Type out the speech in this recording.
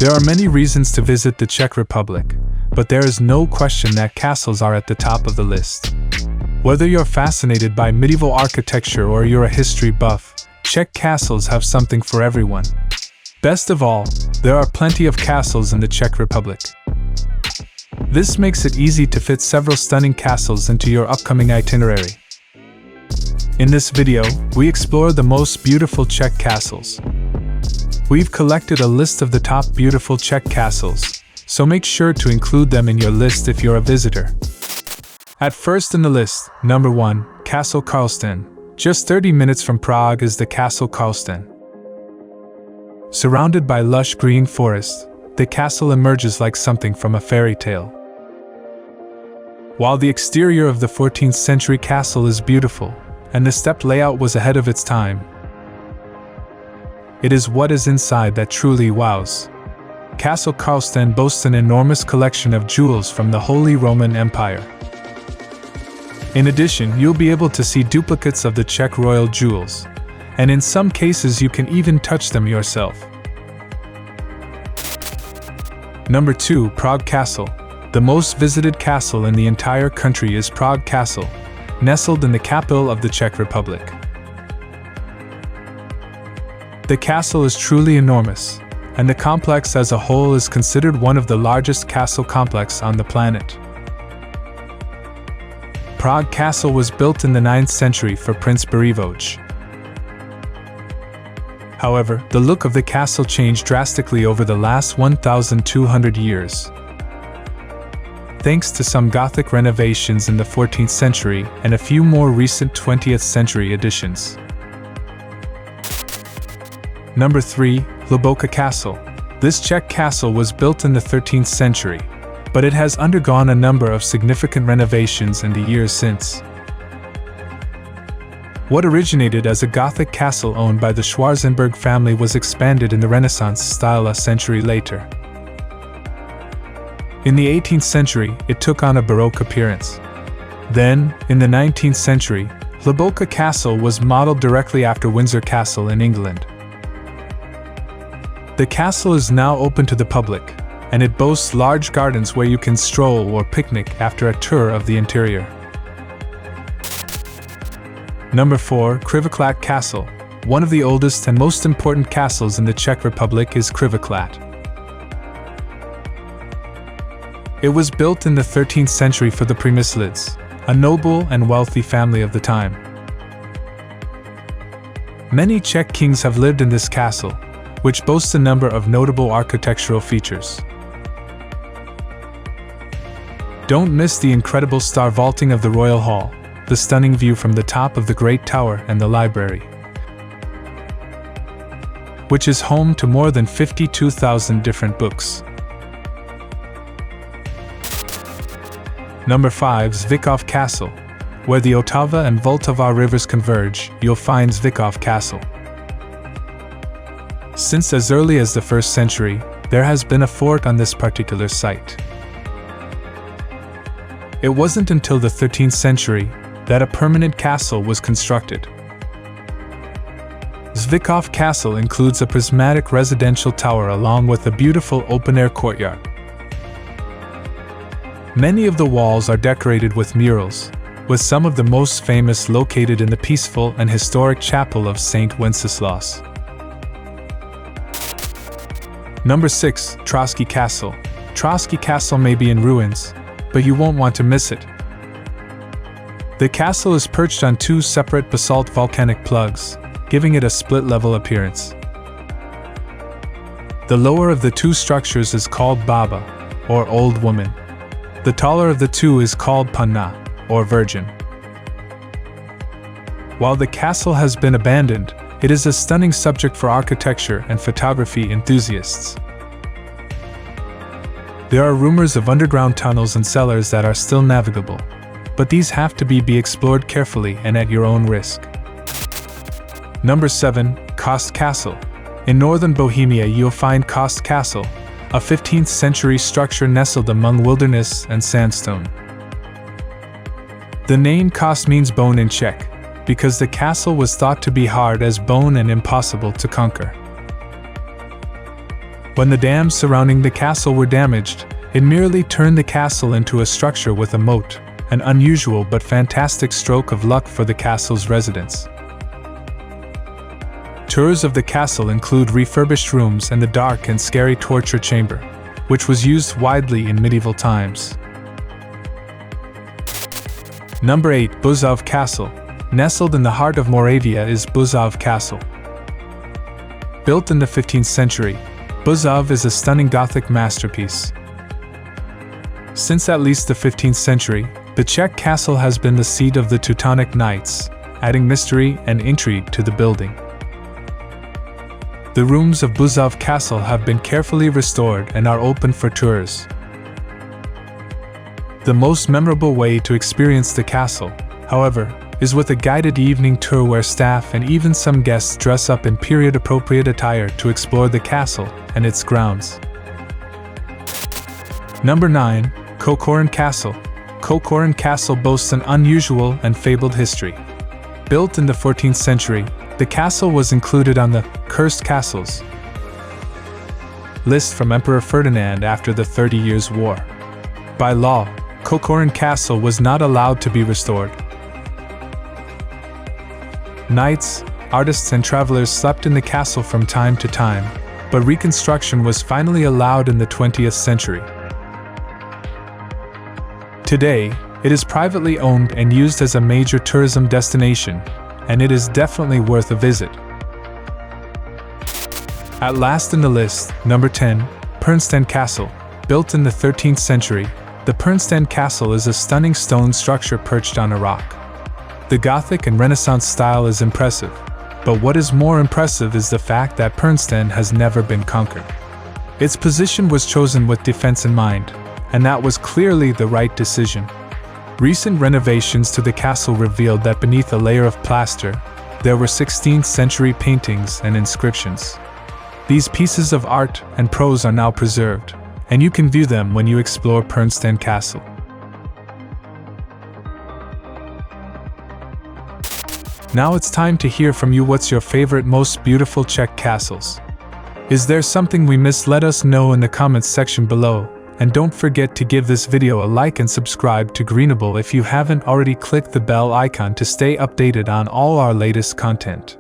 There are many reasons to visit the Czech Republic, but there is no question that castles are at the top of the list. Whether you're fascinated by medieval architecture or you're a history buff, Czech castles have something for everyone. Best of all, there are plenty of castles in the Czech Republic. This makes it easy to fit several stunning castles into your upcoming itinerary. In this video, we explore the most beautiful Czech castles. We've collected a list of the top beautiful Czech castles, so make sure to include them in your list if you're a visitor. At first in the list, number 1, Castle Karlstejn. Just 30 minutes from Prague is the Castle Karlstejn. Surrounded by lush green forest, the castle emerges like something from a fairy tale. While the exterior of the 14th century castle is beautiful, and the stepped layout was ahead of its time, it is what is inside that truly wows. Castle Karlstejn boasts an enormous collection of jewels from the Holy Roman Empire. In addition, you'll be able to see duplicates of the Czech royal jewels, and in some cases you can even touch them yourself. Number 2, Prague Castle. The most visited castle in the entire country is Prague Castle, nestled in the capital of the Czech Republic. The castle is truly enormous, and the complex as a whole is considered one of the largest castle complexes on the planet. Prague Castle was built in the 9th century for Prince Bouzov. However, the look of the castle changed drastically over the last 1,200 years. Thanks to some Gothic renovations in the 14th century and a few more recent 20th century additions. Number 3, Hluboka Castle. This Czech castle was built in the 13th century, but it has undergone a number of significant renovations in the years since. What originated as a Gothic castle owned by the Schwarzenberg family was expanded in the Renaissance style a century later. In the 18th century, it took on a Baroque appearance. Then, in the 19th century, Hluboka Castle was modeled directly after Windsor Castle in England. The castle is now open to the public, and it boasts large gardens where you can stroll or picnic after a tour of the interior. Number 4, Krivoklat Castle. One of the oldest and most important castles in the Czech Republic is Krivoklat. It was built in the 13th century for the Přemyslids, a noble and wealthy family of the time. Many Czech kings have lived in this castle, which boasts a number of notable architectural features. Don't miss the incredible star vaulting of the Royal Hall, the stunning view from the top of the Great Tower and the library, which is home to more than 52,000 different books. Number 5, Zvikov Castle. Where the Otava and Vltava rivers converge, you'll find Zvikov Castle. Since as early as the 1st century, there has been a fort on this particular site. It wasn't until the 13th century that a permanent castle was constructed. Zvikov Castle includes a prismatic residential tower along with a beautiful open-air courtyard. Many of the walls are decorated with murals, with some of the most famous located in the peaceful and historic chapel of St. Wenceslaus. Number 6, Trosky Castle. Trosky Castle may be in ruins, but you won't want to miss it. The castle is perched on 2 separate basalt volcanic plugs, giving it a split-level appearance. The lower of the 2 structures is called Baba, or Old Woman. The taller of the 2 is called Panna, or Virgin. While the castle has been abandoned, it is a stunning subject for architecture and photography enthusiasts. There are rumors of underground tunnels and cellars that are still navigable, but these have to be explored carefully and at your own risk. Number 7, Kost Castle. In northern Bohemia you'll find Kost Castle, a 15th century structure nestled among wilderness and sandstone. The name Kost means bone in Czech, because the castle was thought to be hard as bone and impossible to conquer. When the dams surrounding the castle were damaged, it merely turned the castle into a structure with a moat, an unusual but fantastic stroke of luck for the castle's residents. Tours of the castle include refurbished rooms and the dark and scary torture chamber, which was used widely in medieval times. Number 8. Bouzov Castle. Nestled in the heart of Moravia is Bouzov Castle. Built in the 15th century, Bouzov is a stunning Gothic masterpiece. Since at least the 15th century, the Czech castle has been the seat of the Teutonic Knights, adding mystery and intrigue to the building. The rooms of Bouzov Castle have been carefully restored and are open for tours. The most memorable way to experience the castle, however, is with a guided evening tour where staff and even some guests dress up in period-appropriate attire to explore the castle and its grounds. Number 9. Kokorin Castle. Kokorin Castle boasts an unusual and fabled history. Built in the 14th century, the castle was included on the Kost Castles list from Emperor Ferdinand after the 30 Years' War. By law, Kokorin Castle was not allowed to be restored. Knights, artists and travelers slept in the castle from time to time, but reconstruction was finally allowed in the 20th century. Today, it is privately owned and used as a major tourism destination, and it is definitely worth a visit. At last in the list, number 10, Pernstejn Castle. Built in the 13th century, the Pernstejn Castle is a stunning stone structure perched on a rock. The Gothic and Renaissance style is impressive, but what is more impressive is the fact that Pernstejn has never been conquered. Its position was chosen with defense in mind, and that was clearly the right decision. Recent renovations to the castle revealed that beneath a layer of plaster, there were 16th century paintings and inscriptions. These pieces of art and prose are now preserved, and you can view them when you explore Pernstejn Castle. Now it's time to hear from you. What's your favorite, most beautiful Czech castles? Is there something we missed? Let us know in the comments section below. And don't forget to give this video a like and subscribe to Greenable if you haven't already. Click the bell icon to stay updated on all our latest content.